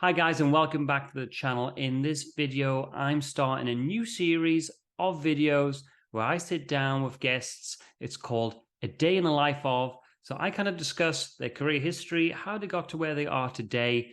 Hi guys, and welcome back to the channel. In this video, I'm starting a new series of videos where I sit down with guests. It's called A Day in the Life of. So I kind of discuss their career history, how they got to where they are today,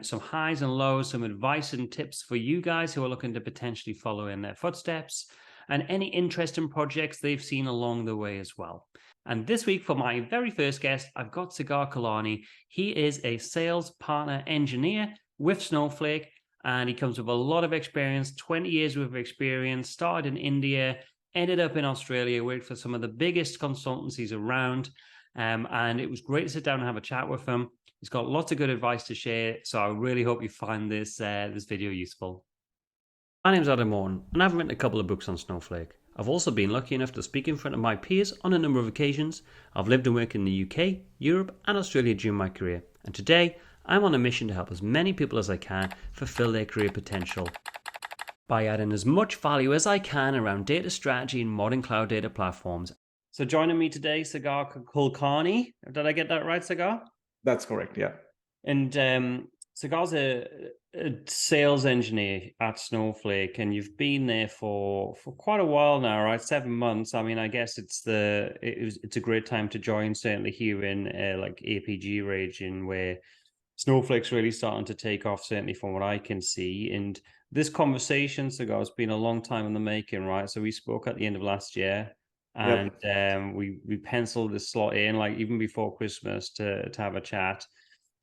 some highs and lows, some advice and tips for you guys who are looking to potentially follow in their footsteps, and any interesting projects they've seen along the way as well. And this week, for my very first guest, I've got Sagar Kulkarni. He is a sales partner engineer with Snowflake, and he comes with a lot of experience, 20 years worth of experience, started in India, ended up in Australia, worked for some of the biggest consultancies around, and it was great to sit down and have a chat with him. He's got lots of good advice to share, so I really hope you find this video useful. My name's Adam Morton, and I've written a couple of books on Snowflake. I've also been lucky enough to speak in front of my peers on a number of occasions. I've lived and worked in the UK, Europe, and Australia during my career, and today I'm on a mission to help as many people as I can fulfill their career potential by adding as much value as I can around data strategy and modern cloud data platforms. So joining me today, Sagar Kulkarni. Did I get that right, Sagar? That's correct, yeah. And Sagar's a sales engineer at Snowflake, and you've been there for quite a while now, right? 7 months. I mean, I guess it's a great time to join, certainly here in like APG region where Snowflake's really starting to take off, certainly from what I can see. And this conversation, Sagar, has been a long time in the making, right? So we spoke at the end of last year, and we penciled this slot in, like even before Christmas, to have a chat.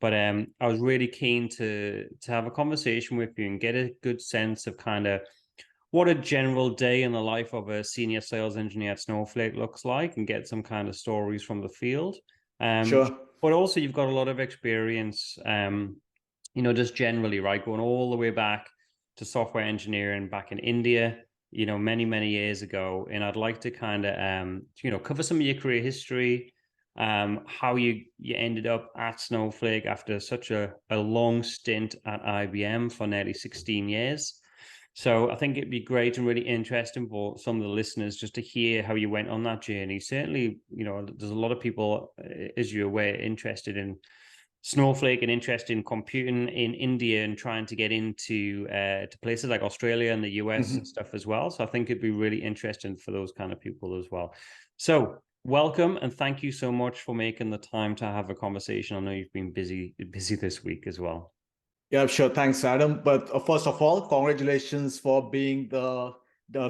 But I was really keen to have a conversation with you and get a good sense of kind of what a general day in the life of a senior sales engineer at Snowflake looks like, and get some kind of stories from the field. Sure. But also you've got a lot of experience, just generally, right? Going all the way back to software engineering back in India, many, many years ago. And I'd like to kind of, cover some of your career history, how you ended up at Snowflake after such a long stint at IBM for nearly 16 years. So I think it'd be great and really interesting for some of the listeners just to hear how you went on that journey. Certainly, there's a lot of people, as you're aware, interested in Snowflake and interested in computing in India and trying to get into to places like Australia and the US and stuff as well. So I think it'd be really interesting for those kind of people as well. So welcome, and thank you so much for making the time to have a conversation. I know you've been busy this week as well. Yeah, sure. Thanks, Adam. But first of all, congratulations for being the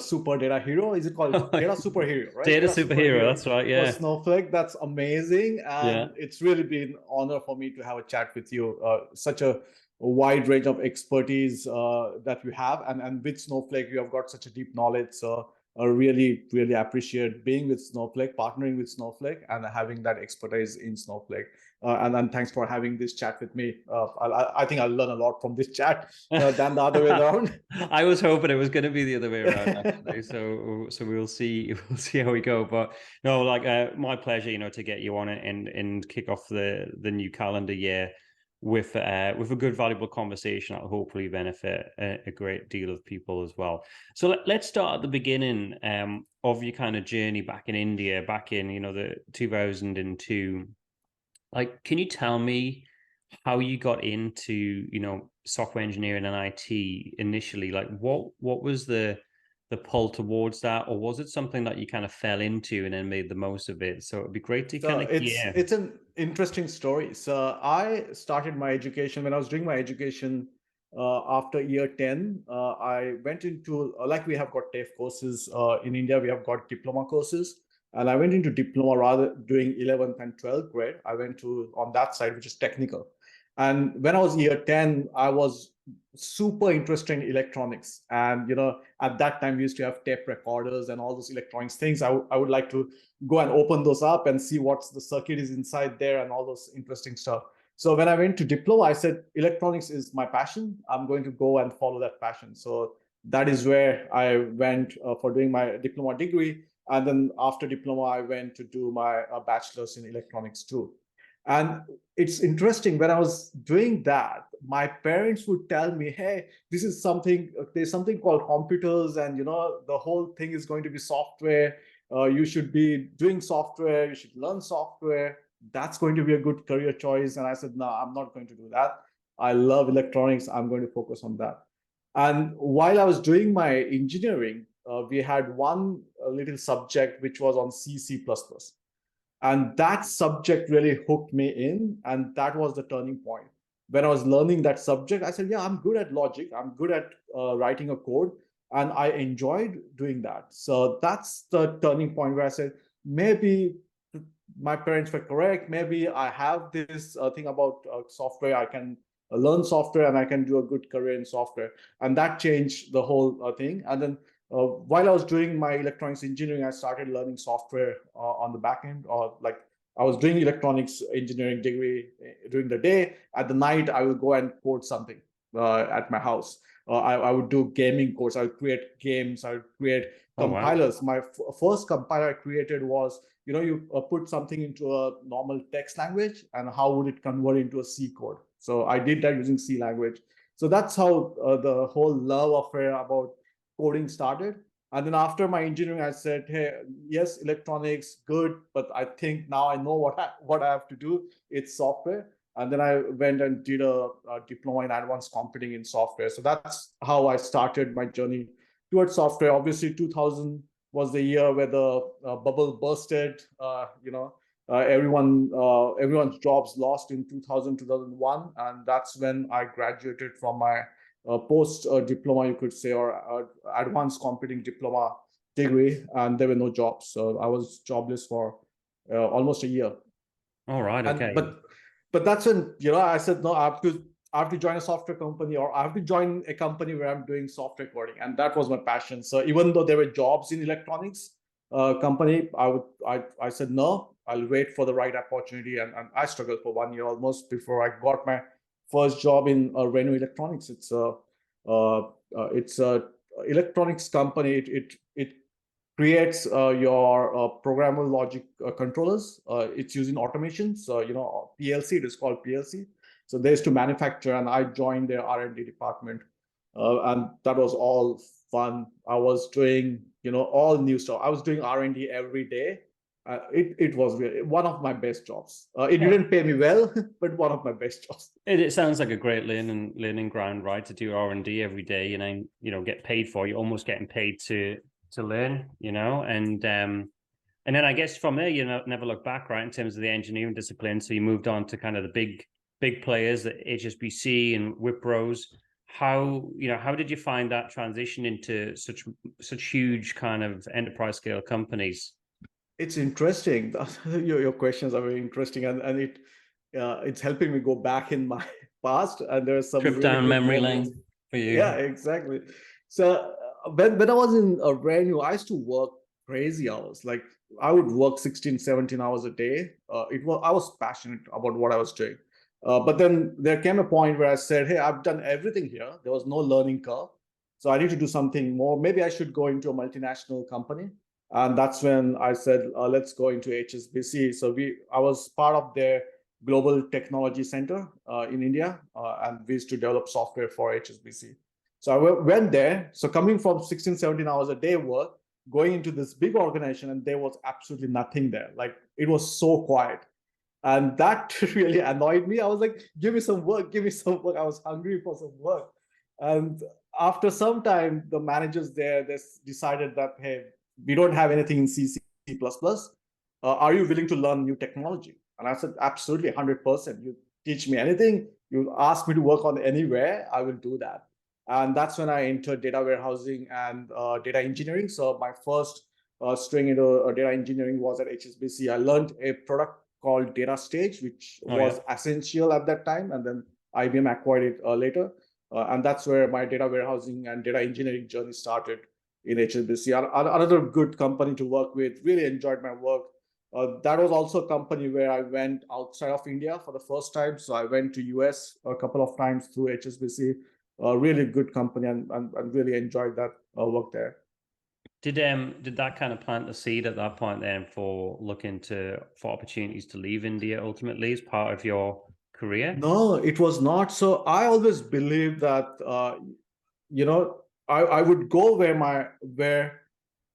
super data hero. Is it called data superhero, right? Data Data superhero, superhero that's right, for yeah. Snowflake. That's amazing. Yeah. And it's really been an honor for me to have a chat with you. Such a wide range of expertise that you have. And with Snowflake, you have got such a deep knowledge. So I really, really appreciate being with Snowflake, partnering with Snowflake, and having that expertise in Snowflake. And thanks for having this chat with me. I think I'll learn a lot from this chat than the other way around. I was hoping it was going to be the other way around, actually. So we'll see how we go. But no, like my pleasure, to get you on it and kick off the new calendar year with a good, valuable conversation that'll hopefully benefit a great deal of people as well. So let's start at the beginning of your kind of journey back in India, back in the 2002. Like, can you tell me how you got into, software engineering and IT initially? Like, what was the pull towards that, or was it something that you kind of fell into and then made the most of it? So it'd be great to So kind of hear. it's an interesting story. So I started my education when I was doing my education after year 10. I went into like we have got TAFE courses in India. We have got diploma courses, and I went into diploma rather doing 11th and 12th grade. I went to on that side, which is technical. And when I was year 10, I was super interested in electronics. And at that time we used to have tape recorders and all those electronics things. I would like to go and open those up and see what's the circuit is inside there and all those interesting stuff. So when I went to diploma, I said electronics is my passion. I'm going to go and follow that passion. So that is where I went for doing my diploma degree. And then after diploma, I went to do my bachelor's in electronics too. And it's interesting, when I was doing that, my parents would tell me, hey, this is something, there's something called computers, and the whole thing is going to be software. You should be doing software, you should learn software. That's going to be a good career choice. And I said, no, I'm not going to do that. I love electronics. I'm going to focus on that. And while I was doing my engineering, we had one little subject which was on C, C++. And that subject really hooked me in. And that was the turning point. When I was learning that subject, I said, yeah, I'm good at logic. I'm good at writing a code. And I enjoyed doing that. So that's the turning point where I said, maybe my parents were correct. Maybe I have this thing about software. I can learn software and I can do a good career in software. And that changed the whole thing. And then while I was doing my electronics engineering, I started learning software on the back end, or like I was doing electronics engineering degree during the day. At the night, I will go and code something at my house. I would do gaming codes. I would create games. I would create compilers. Wow. My first compiler I created was, you put something into a normal text language, and how would it convert into a C code? So I did that using C language. So that's how the whole love affair about coding started. And then after my engineering, I said, hey, yes, electronics, good, but I think now I know what I have to do. It's software. And then I went and did a diploma in advanced computing in software. So that's how I started my journey towards software. Obviously, 2000 was the year where the bubble bursted. Everyone's jobs lost in 2000, 2001. And that's when I graduated from my post diploma, you could say, or advanced computing diploma degree, and there were no jobs. So I was jobless for almost a year. All right. And Okay. but that's when I said, no, I have to join a software company, or I have to join a company where I'm doing software coding, and that was my passion. So even though there were jobs in electronics company, I said no, I'll wait for the right opportunity, and I struggled for 1 year almost before I got my first job in Renault Electronics. It's a electronics company. It creates your programmable logic controllers. It's using automation. So, PLC, it is called PLC. So there's to manufacture, and I joined their R&D department. And that was all fun. I was doing, all new stuff. I was doing R&D every day. It was really one of my best jobs. It didn't pay me well, but one of my best jobs. It sounds like a great learning ground, right? To do R&D every day, and get paid for. You're almost getting paid to learn, and then I guess from there, never look back, right? In terms of the engineering discipline, so you moved on to kind of the big players, the HSBC and Wipros. How did you find that transition into such huge kind of enterprise scale companies? It's interesting. Your questions are very interesting, and it's helping me go back in my past. And there's some Trip really down good memory moments. lane for you. Yeah, exactly. So when I was in Renew, I used to work crazy hours. Like I would work 16, 17 hours a day. I was passionate about what I was doing. But then there came a point where I said, hey, I've done everything here. There was no learning curve. So I need to do something more. Maybe I should go into a multinational company. And that's when I said, let's go into HSBC. So I was part of their global technology center in India, and we used to develop software for HSBC. So I went there. So coming from 16, 17 hours a day work, going into this big organization, and there was absolutely nothing there. Like it was so quiet. And that really annoyed me. I was like, give me some work, give me some work. I was hungry for some work. And after some time, the managers there, they decided that, hey, we don't have anything in C, C++. Are you willing to learn new technology? And I said, absolutely, 100%. You teach me anything, you ask me to work on anywhere, I will do that. And that's when I entered data warehousing and data engineering. So my first string into data engineering was at HSBC. I learned a product called Data Stage, which was essential at that time. And then IBM acquired it later. And that's where my data warehousing and data engineering journey started in HSBC. Another good company to work with, really enjoyed my work. That was also a company where I went outside of India for the first time. So I went to US a couple of times through HSBC. A really good company, and really enjoyed that work there. Did that kind of plant the seed at that point then for looking for opportunities to leave India ultimately as part of your career? No, it was not. So I always believed that I would go where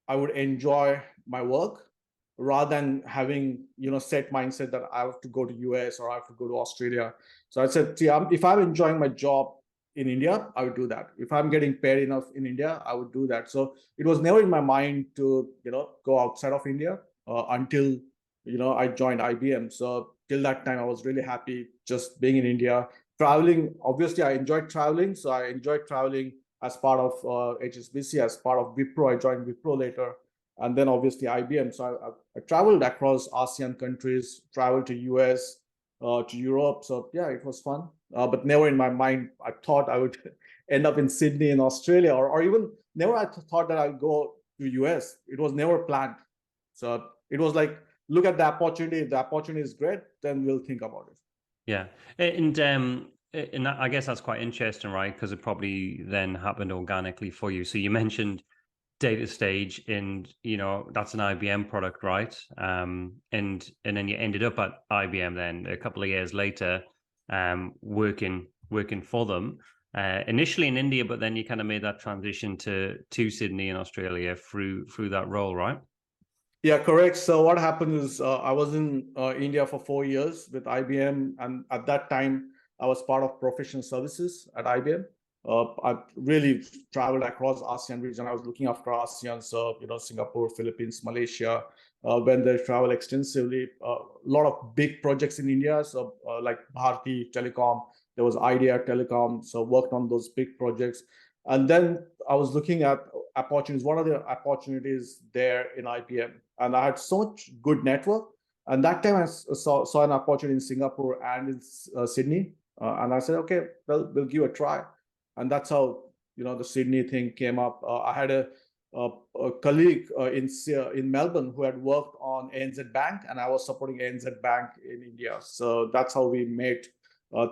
I would enjoy my work, rather than having, set mindset that I have to go to US or I have to go to Australia. So I said, see, if I'm enjoying my job in India, I would do that. If I'm getting paid enough in India, I would do that. So it was never in my mind to, go outside of India until, I joined IBM. So till that time, I was really happy just being in India. Traveling, obviously, I enjoyed traveling. So I enjoyed traveling as part of HSBC, as part of Wipro. I joined Wipro later, and then obviously IBM. So I traveled across ASEAN countries, traveled to US, to Europe. So yeah, it was fun. But never in my mind I thought I would end up in Sydney in Australia, or even never I thought that I'd go to US. It was never planned. So it was like, look at the opportunity. If the opportunity is great, then we'll think about it. Yeah, and I guess that's quite interesting, right? Because it probably then happened organically for you. So you mentioned data stage, and that's an IBM product, right? And then you ended up at IBM then a couple of years later, working for them. Initially in India, but then you kind of made that transition to Sydney in Australia through that role, right? Yeah, correct. So what happened is I was in India for 4 years with IBM, and at that time I was part of professional services at IBM. I really traveled across ASEAN region. I was looking after ASEAN, so Singapore, Philippines, Malaysia. When they travel extensively, a lot of big projects in India. So like Bharti Telecom, there was Idea Telecom. So worked on those big projects, and then I was looking at opportunities. What are the opportunities there in IBM? And I had so much good network. And that time I saw an opportunity in Singapore and in Sydney. And I said, okay, well, we'll give a try. And that's how, the Sydney thing came up. I had a colleague in Melbourne who had worked on ANZ Bank, and I was supporting ANZ Bank in India. So that's how we met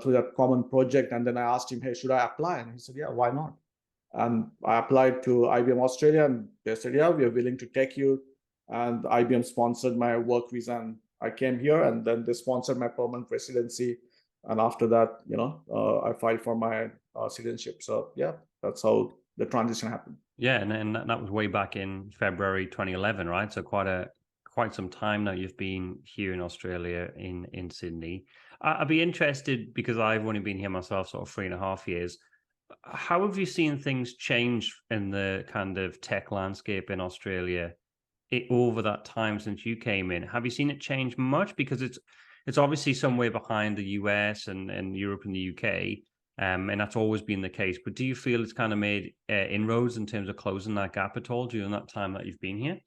through that common project. And then I asked him, hey, should I apply? And he said, yeah, why not? And I applied to IBM Australia, and they said, yeah, we are willing to take you. And IBM sponsored my work visa, and I came here, and then they sponsored my permanent residency. And after that, I filed for my citizenship. So yeah, that's how the transition happened. Yeah, and that was way back in February 2011, right? So quite some time now you've been here in Australia in Sydney. I'd be interested, because I've only been here myself sort of 3.5 years. How have you seen things change in the kind of tech landscape in Australia over that time since you came in? Have you seen it change much? Because it's obviously some way behind the US and Europe and the UK. And that's always been the case. But do you feel it's kind of made inroads in terms of closing that gap at all during that time that you've been here?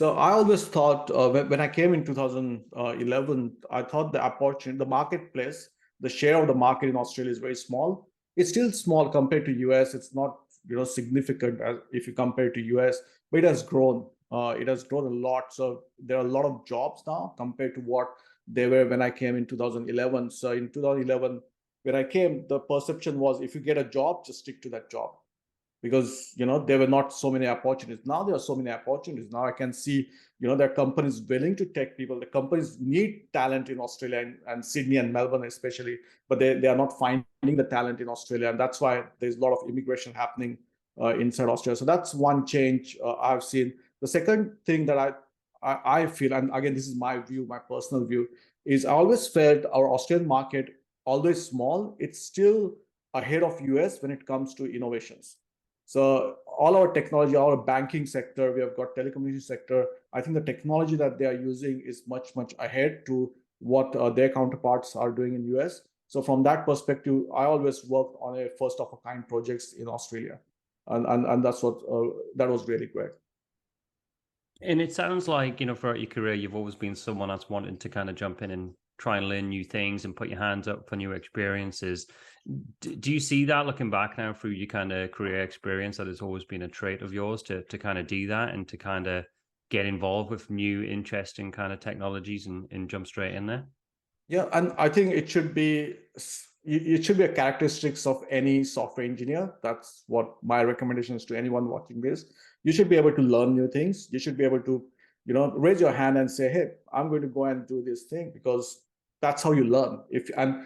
So I always thought when I came in 2011, I thought the opportunity, the marketplace, the share of the market in Australia is very small. It's still small compared to US. It's not significant if you compare to US, but it has grown. It has grown a lot. So there are a lot of jobs now compared to what they were when I came in 2011. So in 2011, when I came, the perception was if you get a job, just stick to that job, because there were not so many opportunities. Now there are so many opportunities. Now I can see there are companies willing to take people. The companies need talent in Australia, and Sydney and Melbourne especially, but they are not finding the talent in Australia, and that's why there's a lot of immigration happening inside Australia. So that's one change I've seen. The second thing that I feel, and again this is my view, my personal view, is I always felt our Australian market, although small, it's still ahead of US when it comes to innovations. So all our technology, our banking sector, we have got telecommunication sector. I think the technology that they are using is much, much ahead to what their counterparts are doing in US. So from that perspective, I always worked on a first of a kind projects in Australia. And that's what, that was really great. And it sounds like, throughout your career, you've always been someone that's wanted to kind of jump in and try and learn new things and put your hands up for new experiences. Do you see that looking back now through your kind of career experience, that has always been a trait of yours to kind of do that and to kind of get involved with new, interesting kind of technologies and jump straight in there? Yeah, and I think it should be a characteristics of any software engineer. That's what my recommendation is to anyone watching this. You should be able to learn new things. You should be able to, raise your hand and say, hey, I'm going to go and do this thing, because that's how you learn. And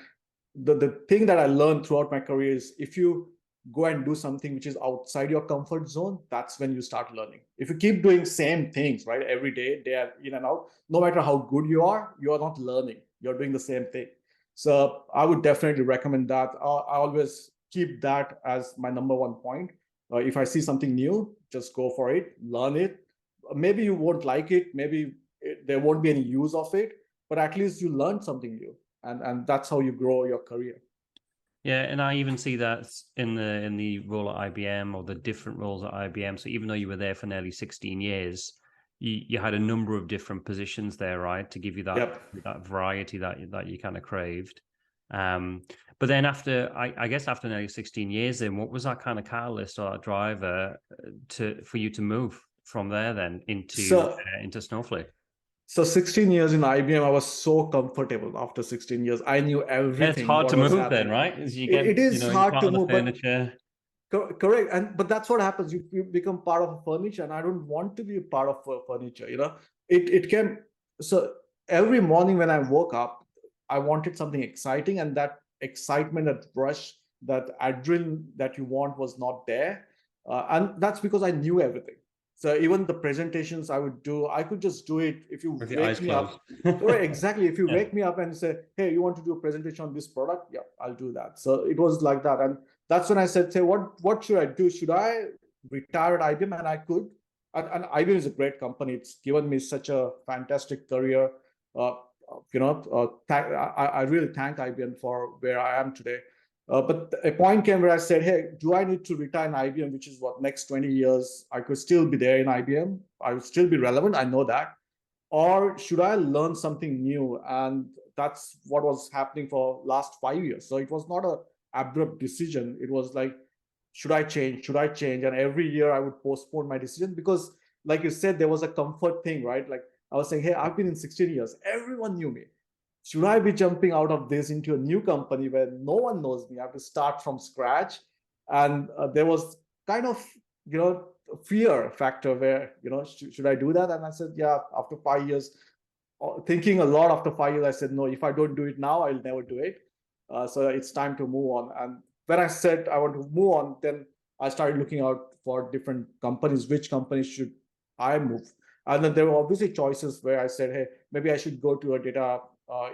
the thing that I learned throughout my career is, if you go and do something which is outside your comfort zone, that's when you start learning. If you keep doing same things, right, every day, day in and out, no matter how good you are not learning. You're doing the same thing. So I would definitely recommend that. I always keep that as my number one point. If I see something new, just go for it, learn it. Maybe you won't like it, maybe there won't be any use of it, but at least you learned something new, and that's how you grow your career. Yeah, and I even see that in the role at IBM, or the different roles at IBM. So even though you were there for nearly 16 years, you had a number of different positions there, right, to give you that Yep. that variety that you kind of craved. But then after, I guess after nearly 16 years, then what was that kind of catalyst or that driver for you to move from there then into So Snowflake? So 16 years in IBM, I was so comfortable after 16 years. I knew Yeah, it's everything, hard what to was move then, happening. right? As you It get, is you're hard part to of the move, but furniture. correct. But that's what happens. You become part of a furniture, and I don't want to be a part of furniture. It can. So every morning when I woke up, I wanted something exciting, and that excitement, that rush, that adrenaline that you want was not there, and that's because I knew everything. So even the presentations I would do, I could just do it if you With your eyes wake me closed. up. Correct, exactly. If you Yeah. wake me up and say, "Hey, you want to do a presentation on this product?" Yeah, I'll do that. So it was like that, and that's when I said, "Say, what should I do? Should I retire at IBM?" And I could. And IBM is a great company. It's given me such a fantastic career. Uh, I really thank IBM for where I am today. But a point came where I said, "Hey, do I need to retire in IBM, which is what, next 20 years? I could still be there in IBM. I would still be relevant. I know that. Or should I learn something new?" And that's what was happening for last 5 years. So it was not a abrupt decision. It was like, should I change? Should I change? And every year I would postpone my decision because, like you said, there was a comfort thing, right? Like I was saying, hey, I've been in 16 years. Everyone knew me. Should I be jumping out of this into a new company where no one knows me? I have to start from scratch. And there was kind of, fear factor where, should I do that? And I said, yeah, after 5 years, thinking a lot after 5 years, I said, no, if I don't do it now, I'll never do it. So it's time to move on. And when I said I want to move on, then I started looking out for different companies. Which companies should I move? And then there were obviously choices where I said, hey, maybe I should go to a data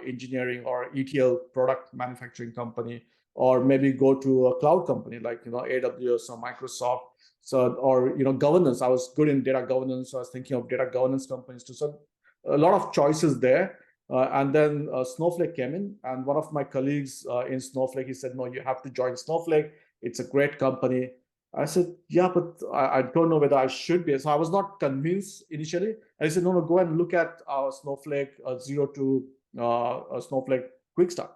engineering or ETL product manufacturing company, or maybe go to a cloud company like AWS or Microsoft. So, or governance. I was good in data governance, so I was thinking of data governance companies too. So a lot of choices there. And then Snowflake came in, and one of my colleagues in Snowflake, he said, "No, you have to join Snowflake. It's a great company." I said, "Yeah, but I don't know whether I should be." So I was not convinced initially. And he said, "No, no, go and look at our Snowflake zero to Snowflake Quick Start."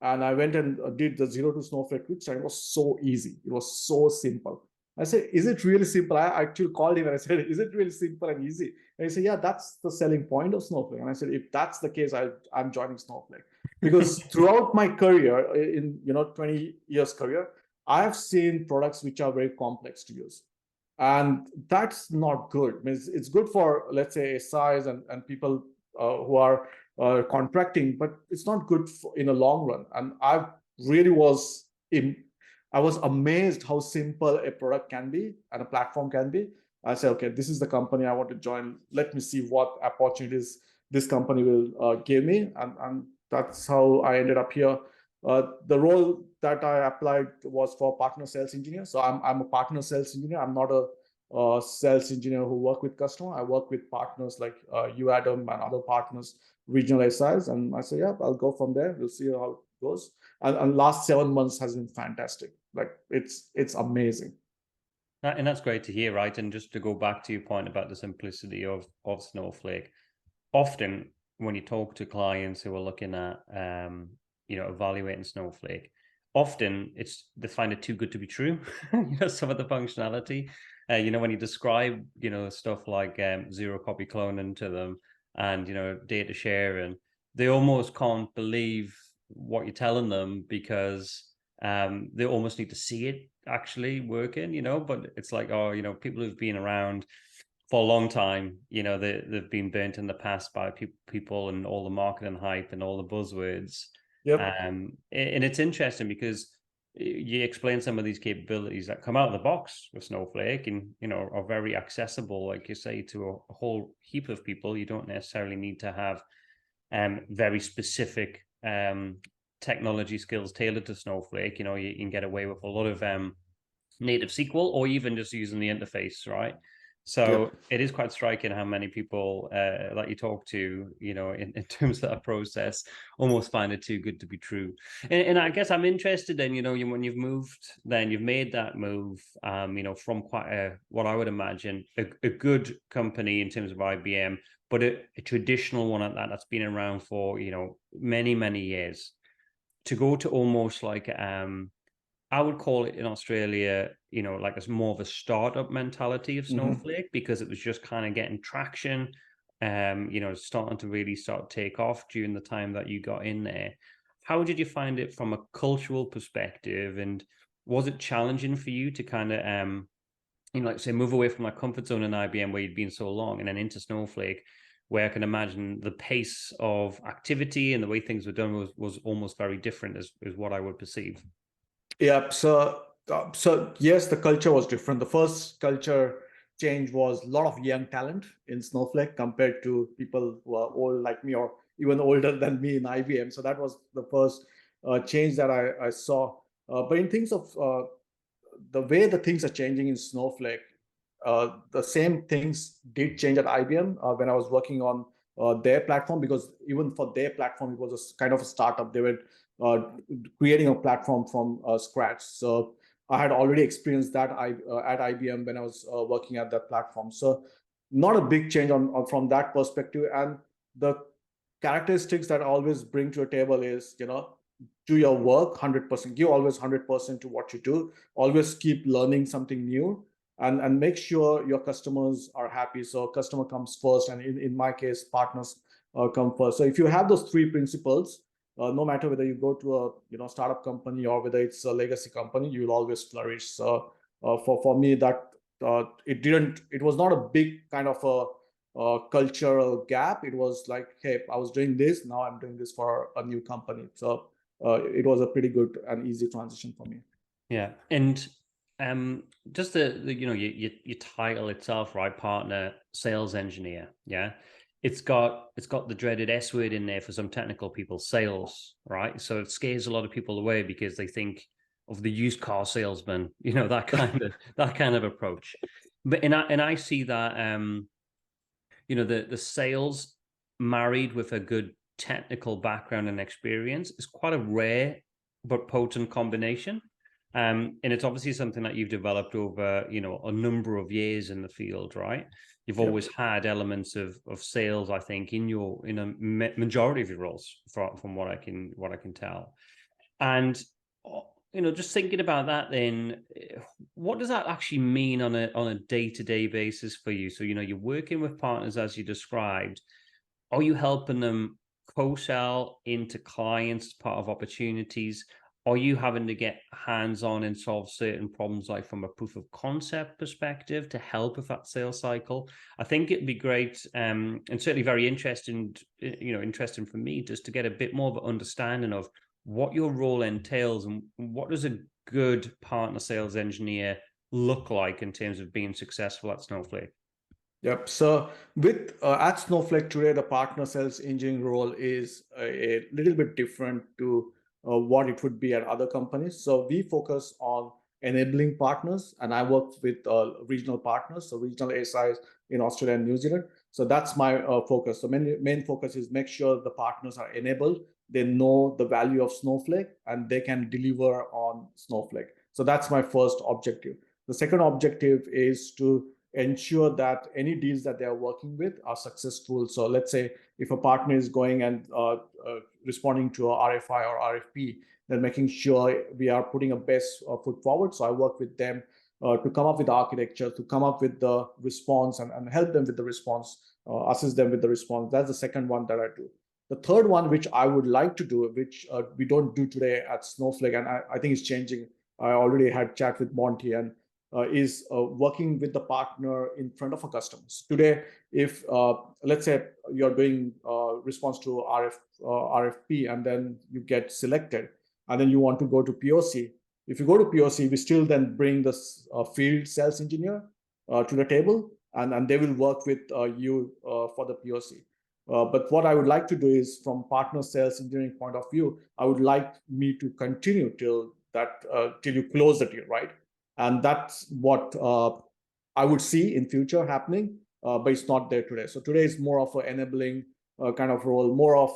And I went and did the zero to Snowflake Quick Start. It was so easy. It was so simple. I said, "Is it really simple?" I actually called him and I said, "Is it really simple and easy?" And he said, "Yeah, that's the selling point of Snowflake." And I said, "If that's the case, I'm joining Snowflake." Because throughout my career, in 20 years career, I have seen products which are very complex to use. And that's not good. I mean, it's good for, let's say, SIs and people who are contracting, but it's not good in the long run. And really was in, I was amazed how simple a product can be and a platform can be. I said, okay, this is the company I want to join. Let me see what opportunities this company will give me. And that's how I ended up here. The role that I applied was for partner sales engineer. So I'm a partner sales engineer. I'm not a sales engineer who work with customer. I work with partners like UADM and other partners, regional SIs. And I say, yeah, I'll go from there. We'll see how it goes. And last 7 months has been fantastic. Like it's amazing. And that's great to hear, right? And just to go back to your point about the simplicity of Snowflake, often when you talk to clients who are looking at evaluating Snowflake, often they find it too good to be true. Some of the functionality. When you describe stuff like zero copy cloning to them and data sharing, they almost can't believe what you're telling them because they almost need to see it actually working. But it's like, oh, people who've been around for a long time, they've been burnt in the past by people and all the marketing hype and all the buzzwords. Yep. And it's interesting because you explain some of these capabilities that come out of the box with Snowflake and, are very accessible, like you say, to a whole heap of people. You don't necessarily need to have very specific technology skills tailored to Snowflake. You can get away with a lot of native SQL or even just using the interface, right? So it is quite striking how many people that you talk to, in terms of that process, almost find it too good to be true. And I guess I'm interested in, when you've made that move, from quite what I would imagine a good company in terms of IBM, but a traditional one at that that's been around for, many, many years, to go to almost like I would call it in Australia, like it's more of a startup mentality of Snowflake, because it was just kind of getting traction, starting to really take off during the time that you got in there. How did you find it from a cultural perspective? And was it challenging for you to kind of, like say, move away from that comfort zone in IBM where you'd been so long and then into Snowflake, where I can imagine the pace of activity and the way things were done was almost very different is what I would perceive. Yeah. So yes, the culture was different. The first culture change was a lot of young talent in Snowflake compared to people who are old like me or even older than me in IBM. So that was the first change that I saw. But in things of the way the things are changing in Snowflake, the same things did change at IBM when I was working on their platform, because even for their platform, it was a kind of a startup. They were creating a platform from scratch. So I had already experienced that at IBM when I was working at that platform. So not a big change on from that perspective. And the characteristics that I always bring to a table is, do your work 100%, give always 100% to what you do, always keep learning something new, and make sure your customers are happy. So customer comes first, and in my case, partners come first. So if you have those three principles, no matter whether you go to a startup company or whether it's a legacy company, you'll always flourish. So for me, that it was not a big kind of a cultural gap. It was like, hey, I was doing this, now I'm doing this for a new company. So it was a pretty good and easy transition for me. Yeah. And just the your title itself, right? Partner Sales Engineer. Yeah. It's got the dreaded S word in there for some technical people, sales, right? So it scares a lot of people away because they think of the used car salesman, that kind of approach. But I see that the sales married with a good technical background and experience is quite a rare but potent combination. And it's obviously something that you've developed over, a number of years in the field, right? You've always had elements of sales, I think, in a majority of your roles, from what I can tell. And just thinking about that, then, what does that actually mean on a day-to-day basis for you? So, you're working with partners as you described. Are you helping them co-sell into clients as part of opportunities? Are you having to get hands-on and solve certain problems, like from a proof of concept perspective, to help with that sales cycle? I think it'd be great, and certainly very interesting for me, just to get a bit more of an understanding of what your role entails and what does a good partner sales engineer look like in terms of being successful at Snowflake. Yep. So with at Snowflake today, the partner sales engineering role is a little bit different to what it would be at other companies. So we focus on enabling partners, and I work with regional partners, so regional SIs in Australia and New Zealand. So that's my focus. So main focus is make sure the partners are enabled, they know the value of Snowflake, and they can deliver on Snowflake. So that's my first objective. The second objective is to ensure that any deals that they are working with are successful. So let's say if a partner is going and responding to a RFI or RFP, then making sure we are putting a best foot forward. So I work with them to come up with architecture, to come up with the response, and help them with the response, assist them with the response. That's the second one that I do. The third one, which I would like to do, which we don't do today at Snowflake, and I think it's changing. I already had chat with Monty, and is working with the partner in front of a customers. Today, if let's say you're doing response to RFP, and then you get selected, and then you want to go to POC, If you go to POC, we still then bring the field sales engineer to the table, and they will work with you for the POC. But what I would like to do is, from partner sales engineering point of view, I would like me to continue till you close the deal, right? And that's what I would see in future happening, but it's not there today. So today is more of an enabling kind of role, more of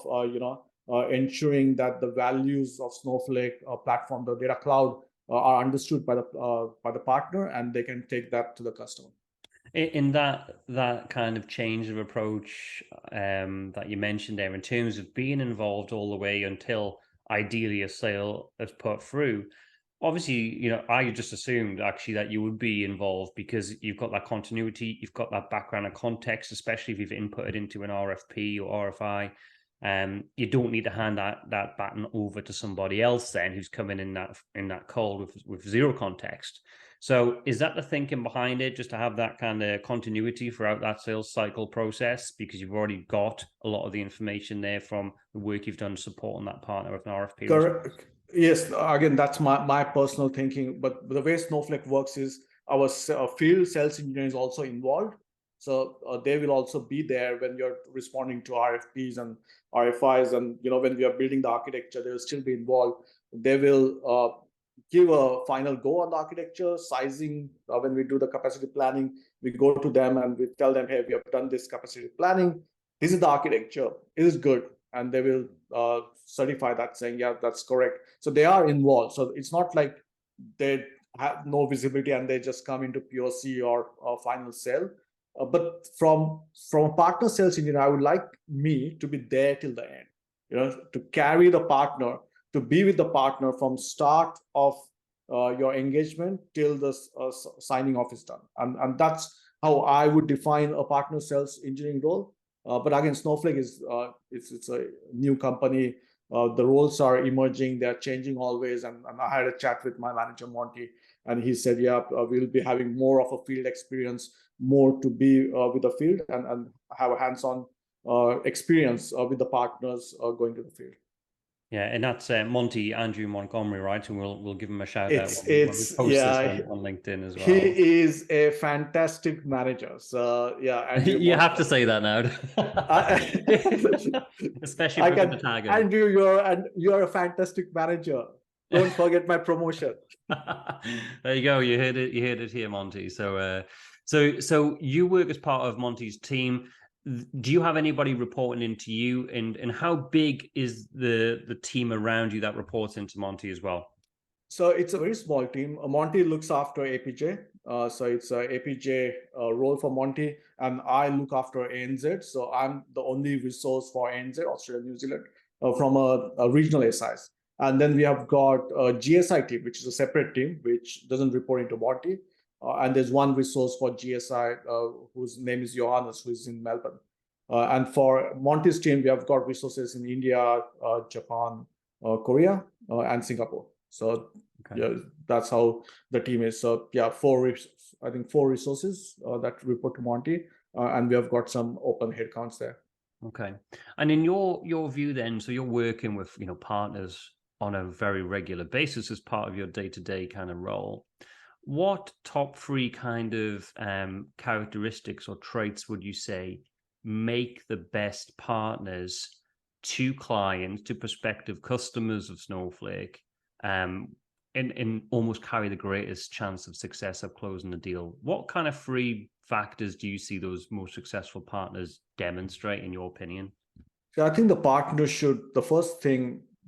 ensuring that the values of Snowflake platform, the data cloud, are understood by the partner, and they can take that to the customer. In that kind of change of approach that you mentioned there, in terms of being involved all the way until ideally a sale is put through, obviously, I just assumed actually that you would be involved because you've got that continuity, you've got that background and context, especially if you've inputted into an RFP or RFI. You don't need to hand that baton over to somebody else then who's coming in that cold with zero context. So is that the thinking behind it, just to have that kind of continuity throughout that sales cycle process, because you've already got a lot of the information there from the work you've done supporting that partner with an RFP? Correct. Yes, again, that's my personal thinking. But the way Snowflake works is our field sales engineer is also involved. So they will also be there when you're responding to RFPs and RFIs, and when we are building the architecture, they will still be involved. They will give a final go on the architecture, sizing. When we do the capacity planning, we go to them and we tell them, hey, we have done this capacity planning. This is the architecture. It is good. And they will certify that, saying, yeah, that's correct. So they are involved. So it's not like they have no visibility and they just come into POC or final sale. But from a partner sales engineer, I would like me to be there till the end, to carry the partner, to be with the partner from start of your engagement till the signing off is done. And that's how I would define a partner sales engineering role. But again, Snowflake is it's a new company. The roles are emerging; they're changing always. And I had a chat with my manager Monty, and he said, "Yeah, we'll be having more of a field experience, more to be with the field, and have a hands-on experience with the partners going to the field." Yeah, and that's Monty Andrew Montgomery, right? And we'll give him a shout out when we post yeah, this on LinkedIn as well. He is a fantastic manager. So yeah, Andrew, you have to say that now. Especially for the tag. Andrew, you're a fantastic manager. Don't forget my promotion. There you go. You heard it here, Monty. So you work as part of Monty's team. Do you have anybody reporting into you, and how big is the team around you that reports into Monty as well? So it's a very small team. Monty looks after APJ. So it's a APJ role for Monty, and I look after ANZ. So I'm the only resource for ANZ, Australia, New Zealand, from a regional SIs. And then we have got a GSI team, which is a separate team, which doesn't report into Monty. And there's one resource for GSI, whose name is Johannes, who is in Melbourne. And for Monty's team, we have got resources in India, Japan, Korea, and Singapore. So yeah, that's how the team is. So yeah, four resources that report to Monty, and we have got some open headcounts there. Okay. And in your view then, so you're working with partners on a very regular basis as part of your day-to-day kind of role. What top three kind of characteristics or traits would you say make the best partners to clients, to prospective customers of Snowflake, and almost carry the greatest chance of success of closing the deal? What kind of three factors do you see those most successful partners demonstrate, in your opinion? So I think the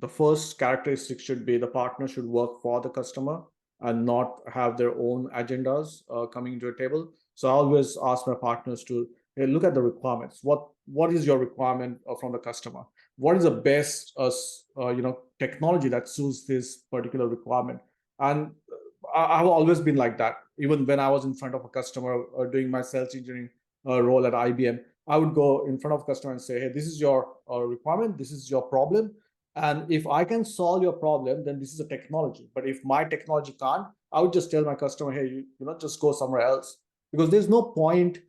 first characteristic should be the partner should work for the customer and not have their own agendas coming to a table. So I always ask my partners to look at the requirements. What is your requirement from the customer? What is the best technology that suits this particular requirement? And I've always been like that. Even when I was in front of a customer doing my sales engineering role at IBM, I would go in front of a customer and say, hey, this is your requirement, this is your problem. And if I can solve your problem, then this is a technology. But if my technology can't, I would just tell my customer, hey, just go somewhere else. Because there's no point,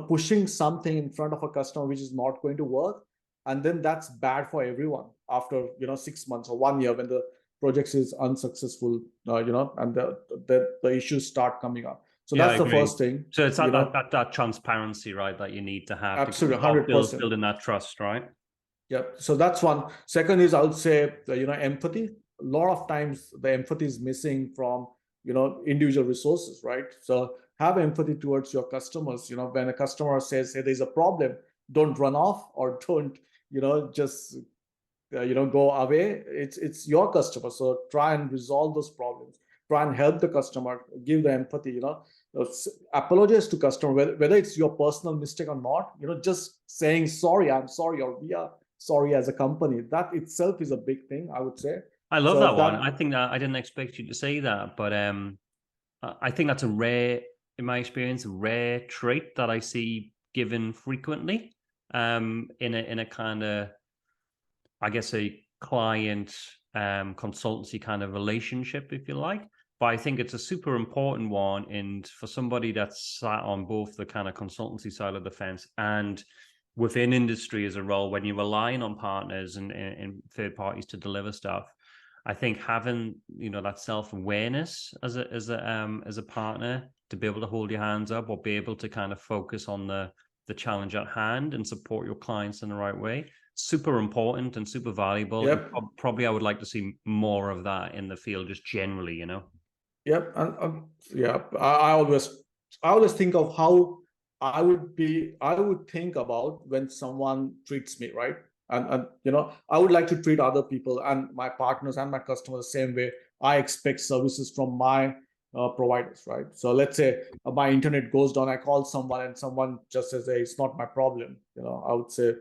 pushing something in front of a customer which is not going to work. And then that's bad for everyone after, 6 months or 1 year when the projects is unsuccessful, and the issues start coming up. So Yeah, I that's the agree. first thing. So it's that transparency, right, that you need to have Absolutely, to start 100%. building that trust, right? Yeah. So that's one. Second is, I would say, empathy. A lot of times the empathy is missing from, individual resources, right? So have empathy towards your customers. When a customer says, hey, there's a problem, don't run off, or don't, just go away. It's your customer, so try and resolve those problems, try and help the customer, give the empathy, apologize to customer, whether it's your personal mistake or not, just saying sorry, I'm sorry, or we are sorry as a company, that itself is a big thing, I would say. I love So that one. I think that I didn't expect you to say that, but I think that's a rare, in my experience, a rare trait that I see given frequently. In a kind of, I guess, a client consultancy kind of relationship, if you like. But I think it's a super important one, and for somebody that's sat on both the kind of consultancy side of the fence and within industry as a role, when you're relying on partners and third parties to deliver stuff, I think having that self-awareness as a partner to be able to hold your hands up or be able to kind of focus on the challenge at hand and support your clients in the right way, super important and super valuable. Yep. And probably I would like to see more of that in the field, just generally. Yep. And yeah, I always think of how I would think about when someone treats me right. And I would like to treat other people and my partners and my customers the same way I expect services from my providers, right? So let's say my internet goes down, I call someone and someone just says, hey, it's not my problem. I would say,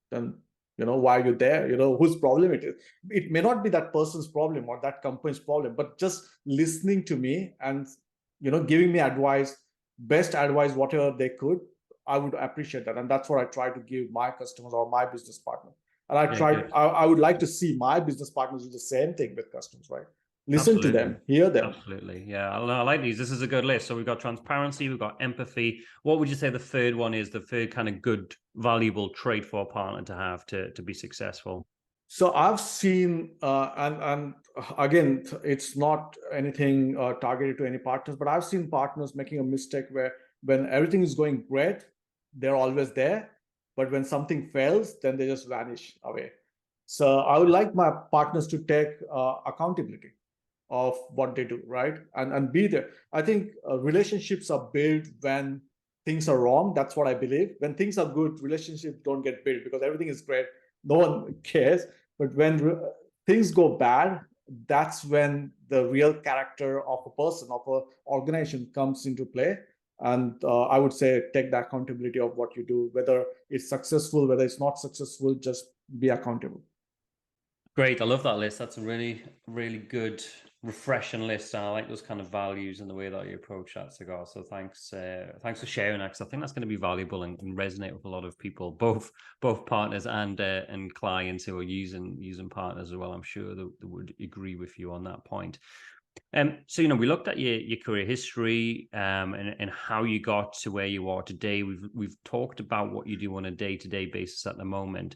then why are you there? Whose problem it is. It may not be that person's problem or that company's problem, but just listening to me and giving me advice, best advice, whatever they could, I would appreciate that. And that's what I try to give my customers or my business partner. And I would like to see my business partners do the same thing with customers, right? Listen to them, hear them. Absolutely. Yeah, I like these. This is a good list. So we've got transparency, we've got empathy. What would you say the third one is, the third kind of good, valuable trait for a partner to have to be successful? So I've seen, and again, it's not anything targeted to any partners, but I've seen partners making a mistake where when everything is going great, they're always there, but when something fails, then they just vanish away. So I would like my partners to take accountability of what they do, right? And be there. I think relationships are built when things are wrong. That's what I believe. When things are good, relationships don't get built because everything is great. No one cares. But when things go bad, that's when the real character of a person, of an organization comes into play. And I would say take the accountability of what you do, whether it's successful, whether it's not successful, just be accountable. Great. I love that list. That's a really, really good, refreshing list. And I like those kind of values and the way that you approach that, Sagar. So thanks for sharing that, because I think that's going to be valuable and resonate with a lot of people, both partners and clients who are using partners as well. I'm sure they would agree with you on that point. So we looked at your career history and how you got to where you are today. We've talked about what you do on a day-to-day basis at the moment.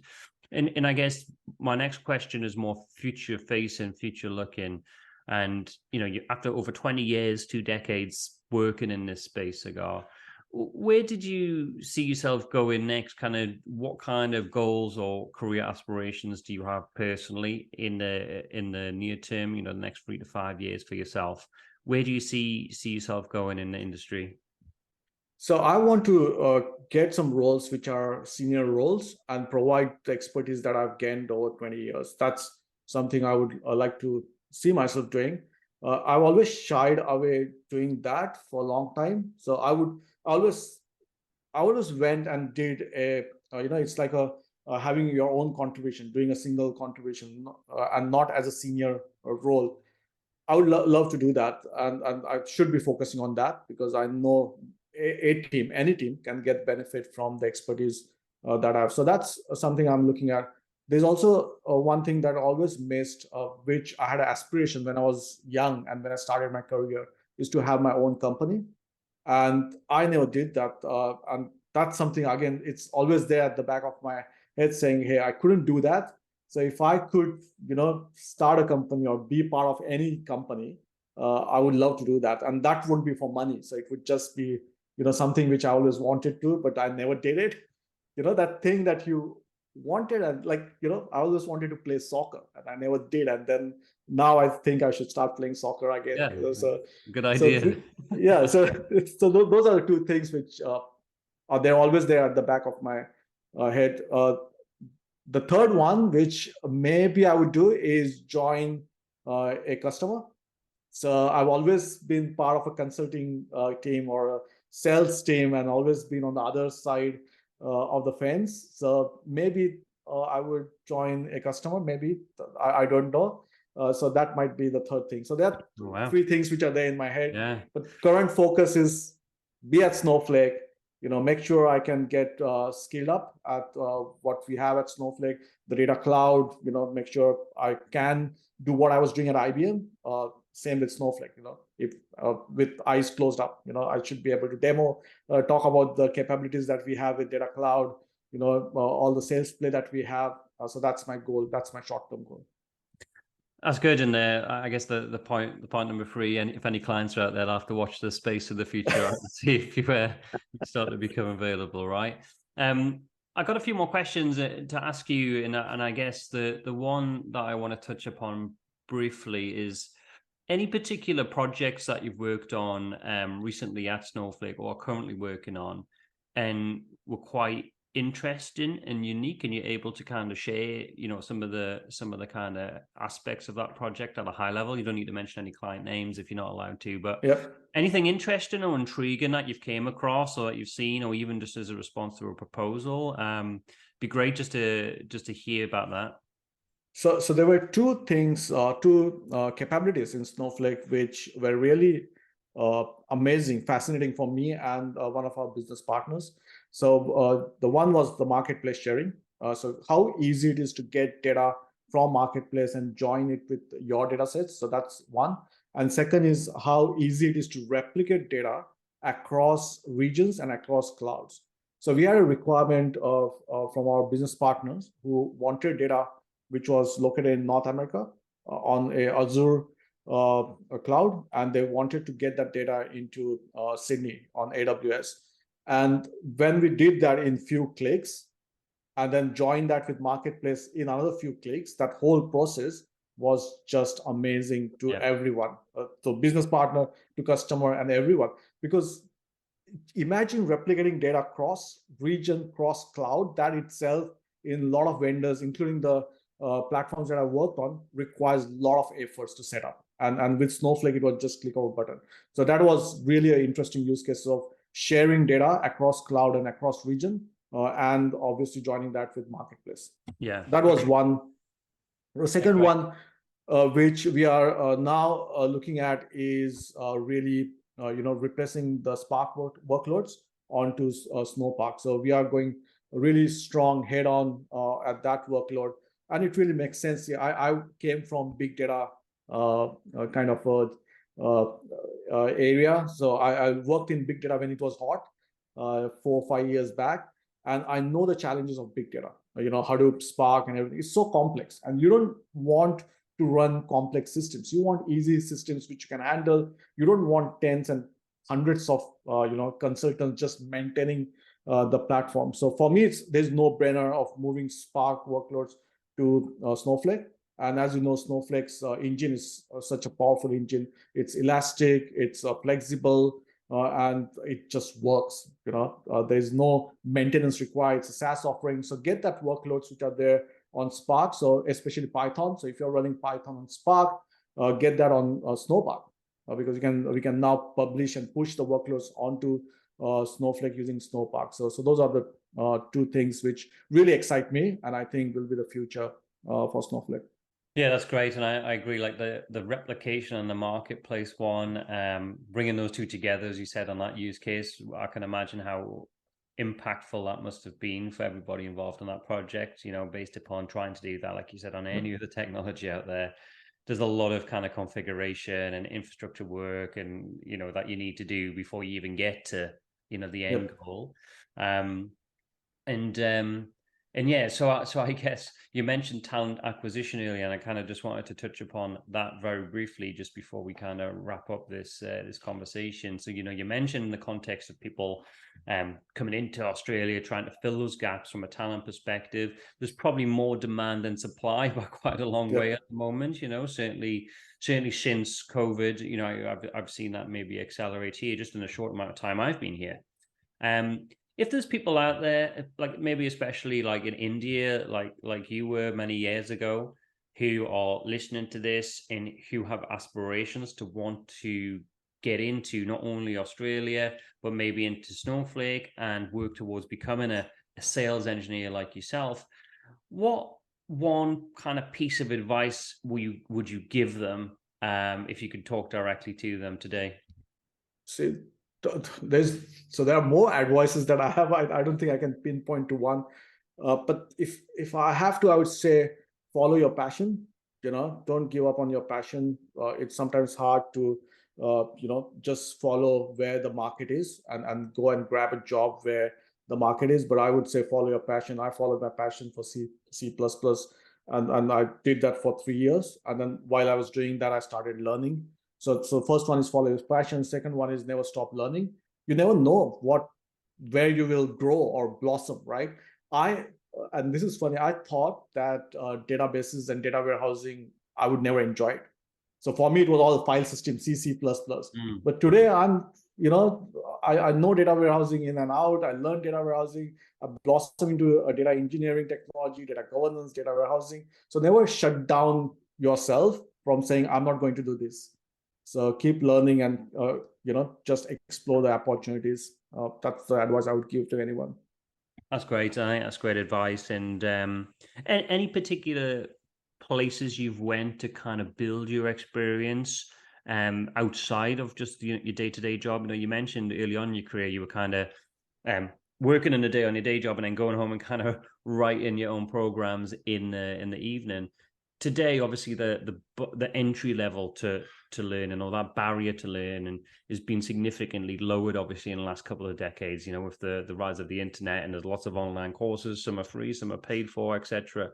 And I guess my next question is more future facing, future looking. And you, after over 20 years, 2 decades working in this space, Sagar, where did you see yourself going next? What kind of goals or career aspirations do you have personally in the near term, the next 3 to 5 years for yourself? Where do you see yourself going in the industry? So I want to get some roles which are senior roles and provide the expertise that I've gained over 20 years. That's something I would like to see myself doing. I've always shied away doing that for a long time. So I always went and did it's like having your own contribution, doing a single contribution, and not as a senior role. I would love to do that, and I should be focusing on that because I know any team can get benefit from the expertise that I have. So that's something I'm looking at. There's also one thing that I always missed, which I had an aspiration when I was young and when I started my career, is to have my own company, and I never did that. And that's something, again, it's always there at the back of my head saying, hey, I couldn't do that. So if I could, start a company or be part of any company, I would love to do that. And that wouldn't be for money. So it would just be, something which I always wanted to, but I never did it. That thing that you wanted, and I always wanted to play soccer and I never did. And then now I think I should start playing soccer again. Yeah, So, good idea. yeah. So those are the two things which are they're always there at the back of my head. The third one, which maybe I would do, is join a customer. So I've always been part of a consulting team or a sales team, and always been on the other side of the fence. So maybe I would join a customer. Maybe I don't know. So that might be the third thing. So there are Wow. three things which are there in my head. Yeah. But current focus is be at Snowflake. Make sure I can get skilled up at what we have at Snowflake, the data cloud. Make sure I can do what I was doing at IBM. Same with Snowflake. If with eyes closed up, I should be able to demo, talk about the capabilities that we have with data cloud. All the sales play that we have. So that's my goal. That's my short-term goal. That's good. And I guess the point number 3, and if any clients are out there, they'll have to watch the space of the future and see if you start to become available, right? I got a few more questions to ask you, and I guess the one that I want to touch upon briefly is any particular projects that you've worked on recently at Snowflake or are currently working on, and were quite interesting and unique, and you're able to kind of share, some of the kind of aspects of that project at a high level. You don't need to mention any client names if you're not allowed to, but anything interesting or intriguing that you've came across or that you've seen, or even just as a response to a proposal, be great just to hear about that. So there were two things, two capabilities in Snowflake which were really amazing, fascinating for me and one of our business partners. So the one was the marketplace sharing. So how easy it is to get data from marketplace and join it with your data sets. So that's one. And second is how easy it is to replicate data across regions and across clouds. So we had a requirement from our business partners who wanted data which was located in North America on a Azure a cloud, and they wanted to get that data into Sydney on AWS. And when we did that in few clicks, and then joined that with marketplace in another few clicks, that whole process was just amazing to everyone. So business partner to customer and everyone, because imagine replicating data cross region, cross cloud. That itself, in a lot of vendors, including the platforms that I worked on, requires a lot of efforts to set up. And with Snowflake, it was just click of a button. So that was really an interesting use case of sharing data across cloud and across region, and obviously joining that with marketplace. Yeah, that was one. The second one, which we are now looking at, is really replacing the Spark workloads onto Snowpark. So we are going really strong head on at that workload, and it really makes sense. I came from big data kind of area. So I worked in big data when it was hot 4 or 5 years back, and I know the challenges of big data. Hadoop, Spark, and everything. It's so complex, and you don't want to run complex systems. You want easy systems which you can handle. You don't want tens and hundreds of consultants just maintaining the platform. So for me, there's no brainer of moving Spark workloads to Snowflake. And as you know, Snowflake's engine is such a powerful engine. It's elastic, it's flexible, and it just works. There's no maintenance required. It's a SaaS offering. So get that workloads which are there on Spark. So especially Python. So if you're running Python on Spark, get that on Snowpark, because we can now publish and push the workloads onto Snowflake using Snowpark. So those are the two things which really excite me, and I think will be the future for Snowflake. Yeah, that's great. And I agree, like the replication and the marketplace one, bringing those two together, as you said, on that use case, I can imagine how impactful that must have been for everybody involved in that project, based upon trying to do that, like you said, on any other technology out there. There's a lot of kind of configuration and infrastructure work and, that you need to do before you even get to, the end goal. And yeah, so I guess you mentioned talent acquisition earlier, and I kind of just wanted to touch upon that very briefly just before we kind of wrap up this this conversation. So, you mentioned in the context of people coming into Australia, trying to fill those gaps from a talent perspective. There's probably more demand than supply by quite a long Yeah. way at the moment. Certainly since COVID, I've seen that maybe accelerate here just in a short amount of time I've been here. If there's people out there, like maybe especially like in India, like you were many years ago, who are listening to this and who have aspirations to want to get into not only Australia, but maybe into Snowflake and work towards becoming a sales engineer like yourself, what one kind of piece of advice would you give them if you could talk directly to them today? See, there are more advices that I have. I don't think I can pinpoint to one. But if I have to, I would say follow your passion. Don't give up on your passion. It's sometimes hard to just follow where the market is and go and grab a job where the market is. But I would say follow your passion. I followed my passion for C++, and I did that for 3 years. And then while I was doing that, I started learning. So first one is follow your passion. Second one is never stop learning. You never know where you will grow or blossom, right? And this is funny. I thought that databases and data warehousing I would never enjoy it. So for me, it was all file system, C++. Mm. But today I know data warehousing in and out. I learned data warehousing. I blossomed into a data engineering technology, data governance, data warehousing. So never shut down yourself from saying, I'm not going to do this. So keep learning and just explore the opportunities. That's the advice I would give to anyone. That's great. I think that's great advice. And any particular places you've went to kind of build your experience outside of just your day-to-day job? You mentioned early on in your career you were kind of working in the day on your day job and then going home and kind of writing your own programs in the evening. Today, obviously, the entry level to learn or that barrier to learn and has been significantly lowered, obviously, in the last couple of decades. With the rise of the internet, and there's lots of online courses. Some are free, some are paid for, etc.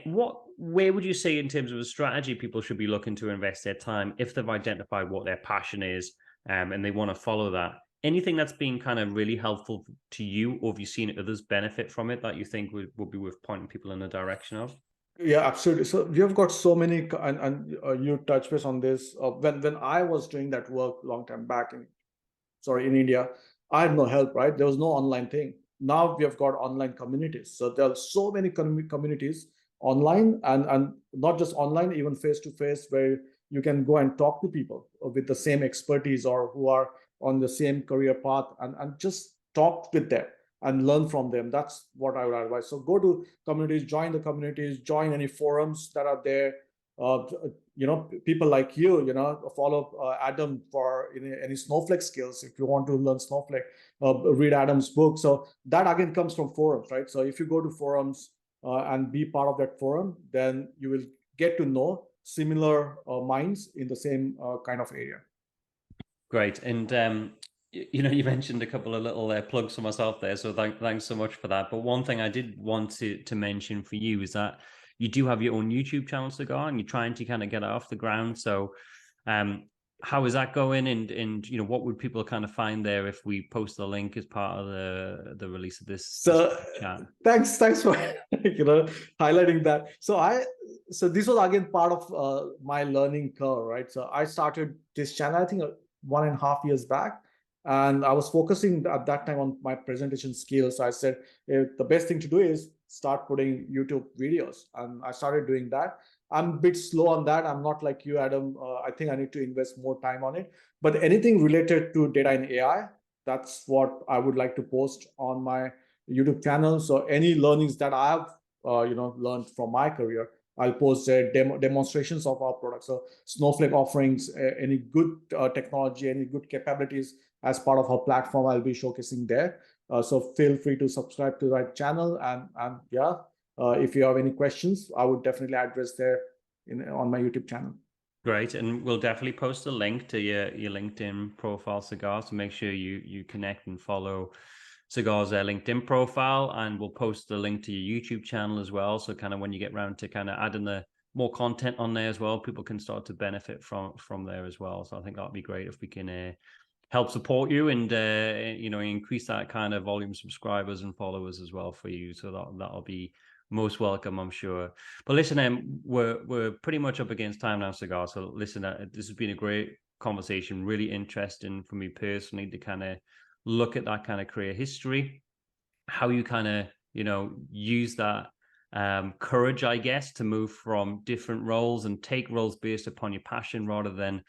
Where would you say, in terms of a strategy, people should be looking to invest their time if they've identified what their passion is, and they want to follow that? Anything that's been kind of really helpful to you, or have you seen others benefit from it that you think would be worth pointing people in the direction of? Yeah, absolutely. So we have got so many, and you touch base on this. When I was doing that work long time back in India, I had no help, right? There was no online thing. Now we have got online communities. So there are so many communities online, and not just online, even face to face, where you can go and talk to people with the same expertise or who are on the same career path, and just talk with them and learn from them. That's what I would advise. So go to communities, join the communities, join any forums that are there. Uh, People like follow Adam for any Snowflake skills. If you want to learn Snowflake, read Adam's book. So that again comes from forums, right? So if you go to forums and be part of that forum, then you will get to know similar minds in the same kind of area. Great. And you mentioned a couple of little plugs for myself there, so thanks so much for that. But one thing I did want to mention for you is that you do have your own YouTube channel, Sagar, and you're trying to kind of get it off the ground. So how is that going? And what would people kind of find there if we post the link as part of the release of this chat? Thanks for highlighting that. So this was again part of my learning curve, right? So I started this channel, I think 1.5 years back, and I was focusing at that time on my presentation skills. So I said the best thing to do is start putting YouTube videos, and I started doing that. I'm a bit slow on that. I'm not like you, Adam. I think I need to invest more time on it. But anything related to data and AI, that's what I would like to post on my YouTube channel. So any learnings that I have, learned from my career, I'll post demonstrations of our products. So Snowflake offerings, any good technology, any good capabilities as part of our platform, I'll be showcasing there. So feel free to subscribe to that channel. And yeah, if you have any questions, I would definitely address there on my YouTube channel. Great, and we'll definitely post a link to your LinkedIn profile, Sagar, so make sure you connect and follow Sagar's LinkedIn profile, and we'll post the link to your YouTube channel as well. So kind of when you get around to kind of adding the more content on there as well, people can start to benefit from there as well. So I think that'd be great if we can help support you and increase that kind of volume subscribers and followers as well for you. So that'll be most welcome, I'm sure. But listen, we're pretty much up against time now, Sagar. So listen, this has been a great conversation, really interesting for me personally to kind of look at that kind of career history, how you kind of use that courage, I guess, to move from different roles and take roles based upon your passion rather than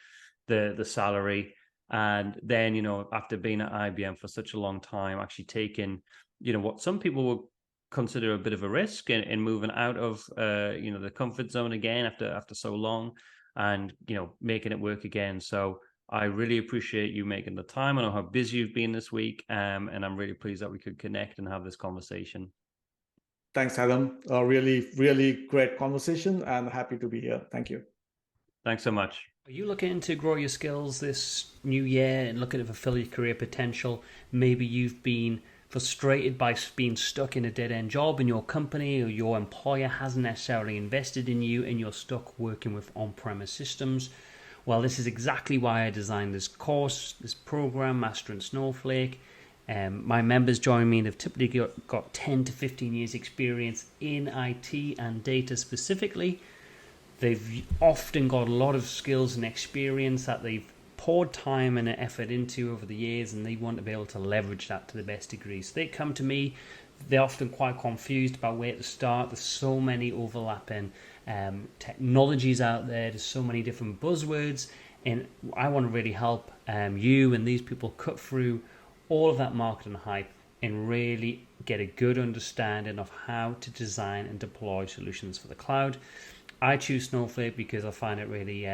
the salary. And then after being at IBM for such a long time, actually taking what some people would consider a bit of a risk in moving out of the comfort zone again after so long, and making it work again. So I really appreciate you making the time. I know how busy you've been this week, and I'm really pleased that we could connect and have this conversation. Thanks, Adam. Really, really great conversation, and happy to be here. Thank you. Thanks so much. Are you looking to grow your skills this new year and looking to fulfill your career potential? Maybe you've been frustrated by being stuck in a dead-end job in your company, or your employer hasn't necessarily invested in you and you're stuck working with on-premise systems. Well, this is exactly why I designed this course, this program, Mastering Snowflake. My members join me and they've typically got 10 to 15 years experience in IT and data specifically. They've often got a lot of skills and experience that they've poured time and effort into over the years, and they want to be able to leverage that to the best degree. So they come to me, they're often quite confused about where to start. There's so many overlapping technologies out there, there's so many different buzzwords, and I want to really help you and these people cut through all of that marketing hype and really get a good understanding of how to design and deploy solutions for the cloud. I choose Snowflake because I find it really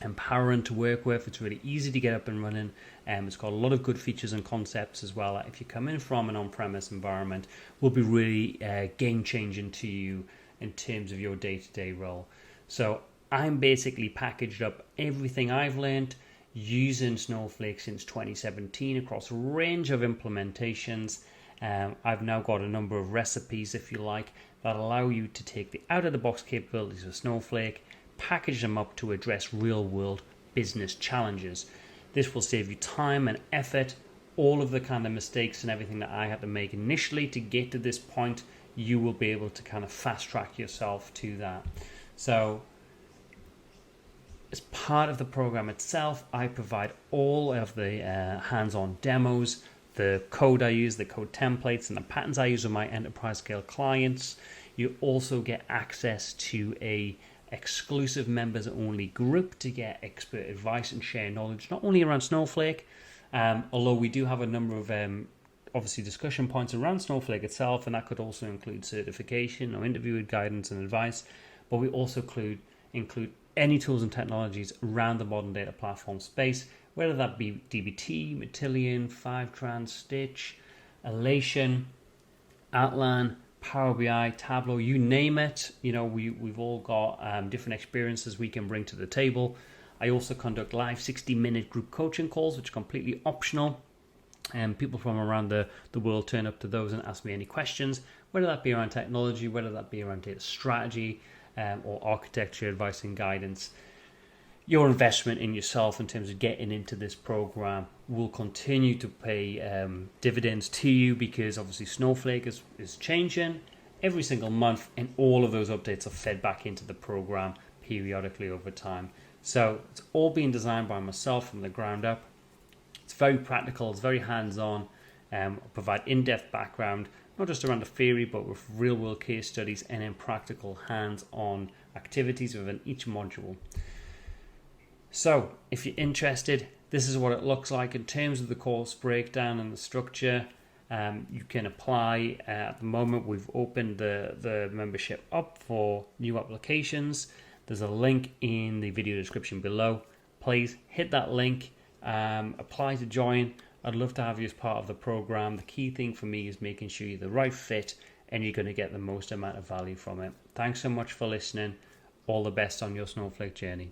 empowering to work with. It's really easy to get up and running. It's got a lot of good features and concepts as well. If you come in from an on-premise environment, will be really game-changing to you in terms of your day-to-day role. So I'm basically packaged up everything I've learned using Snowflake since 2017 across a range of implementations. I've now got a number of recipes, if you like, that allow you to take the out-of-the-box capabilities of Snowflake, package them up to address real-world business challenges. This will save you time and effort. All of the kind of mistakes and everything that I had to make initially to get to this point, you will be able to kind of fast track yourself to that. So as part of the program itself, I provide all of the hands-on demos, the code I use, the code templates, and the patterns I use with my enterprise scale clients. You also get access to a exclusive members only group to get expert advice and share knowledge, not only around Snowflake, although we do have a number of obviously discussion points around Snowflake itself, and that could also include certification or interview guidance and advice, but we also include any tools and technologies around the modern data platform space, whether that be DBT, Matillion, Fivetran, Stitch, Elation, Atlan, Power BI, Tableau, you name it. We've all got different experiences we can bring to the table. I also conduct live 60-minute group coaching calls, which are completely optional. And people from around the world turn up to those and ask me any questions, whether that be around technology, whether that be around data strategy, or architecture advice and guidance. Your investment in yourself in terms of getting into this program will continue to pay dividends to you, because obviously Snowflake is changing every single month, and all of those updates are fed back into the program periodically over time. So it's all being designed by myself from the ground up. It's very practical, it's very hands-on, provide in-depth background, not just around the theory, but with real-world case studies and in practical hands-on activities within each module. So if you're interested, this is what it looks like in terms of the course breakdown and the structure. You can apply. At the moment, we've opened the membership up for new applications. There's a link in the video description below. Please hit that link, apply to join. I'd love to have you as part of the program. The key thing for me is making sure you're the right fit and you're going to get the most amount of value from it. Thanks so much for listening. All the best on your Snowflake journey.